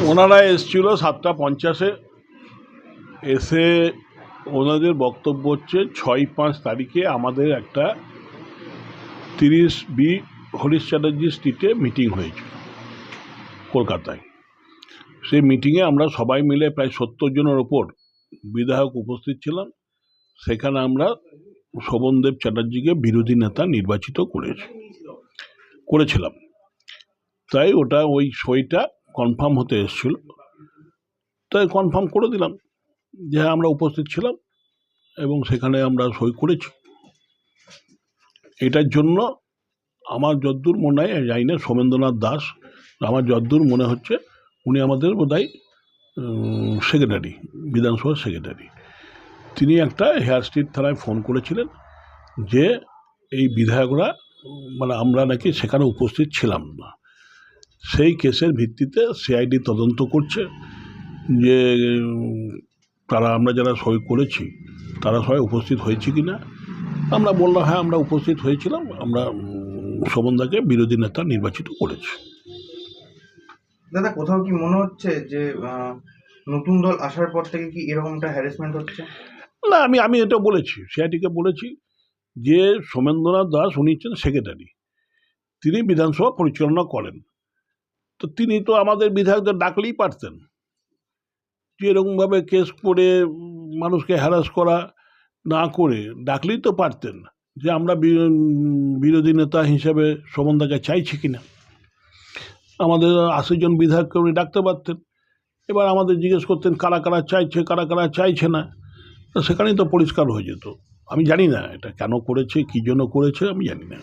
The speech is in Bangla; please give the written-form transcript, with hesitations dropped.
ওনারা এসেছিল 7:50-এ। এসে ওনাদের বক্তব্য হচ্ছে 6-5 তারিখে আমাদের একটা 30B হরিশ চ্যাটার্জি স্ট্রিটে মিটিং হয়েছিল কলকাতায়। সেই মিটিংয়ে আমরা সবাই মিলে প্রায় 70 জনের ওপর বিধায়ক উপস্থিত ছিলাম। সেখানে আমরা শোভনদেব চ্যাটার্জিকে বিরোধী নেতা নির্বাচিত করেছিলাম। তাই ওটা ওই সইটা কনফার্ম হতে এসেছিল, তাই কনফার্ম করে দিলাম যে আমরা উপস্থিত ছিলাম এবং সেখানে আমরা সই করেছি। এটার জন্য আমার যদ্দূর মনে হয়, জানি না সোমেন্দ্রনাথ দাস, আমার যদ্দূর মনে হচ্ছে উনি আমাদের বোধহয় সেক্রেটারি, বিধানসভার সেক্রেটারি। তিনি একটা হেয়ার স্ট্রিট থানায় ফোন করেছিলেন যে এই বিধায়করা মানে আমরা নাকি সেখানে উপস্থিত ছিলাম না। সেই কেসের ভিত্তিতে সিআইডি তদন্ত করছে যে আমরা যারা সই করেছি তারা সবাই উপস্থিত হয়েছি কি না। আমরা বললাম হ্যাঁ আমরা উপস্থিত হয়েছিলাম, আমরা শোভনদাকে বিরোধী নেতা নির্বাচিত করেছি। দাদা, কোথাও কি মনে হচ্ছে যে নতুন দল আসার পর থেকে কি এরকমটা হ্যারাসমেন্ট হচ্ছে? না, আমি এটা বলেছি, সিআইডিকে বলেছি যে সোমেন্দ্রনাথ দাস উনি হচ্ছেন সেক্রেটারি, তিনি বিধানসভা পরিচালনা করেন। তো তিনি তো আমাদের বিধায়কদের ডাকলেই পারতেন, যে এরকমভাবে কেস করে মানুষকে হ্যারাস করা না করে ডাকলেই তো পারতেন যে আমরা বিরোধী নেতা হিসেবে শোভনদাকে চাইছি কিনা। আমাদের 80 জন বিধায়ককে উনি ডাকতে পারতেন, এবার আমাদের জিজ্ঞেস করতেন কারা কারা চাইছে কারা কারা চাইছে না, সেখানেই তো পরিষ্কার হয়ে যেত। আমি জানি না এটা কেন করেছে, কী জন্য করেছে, আমি জানি না।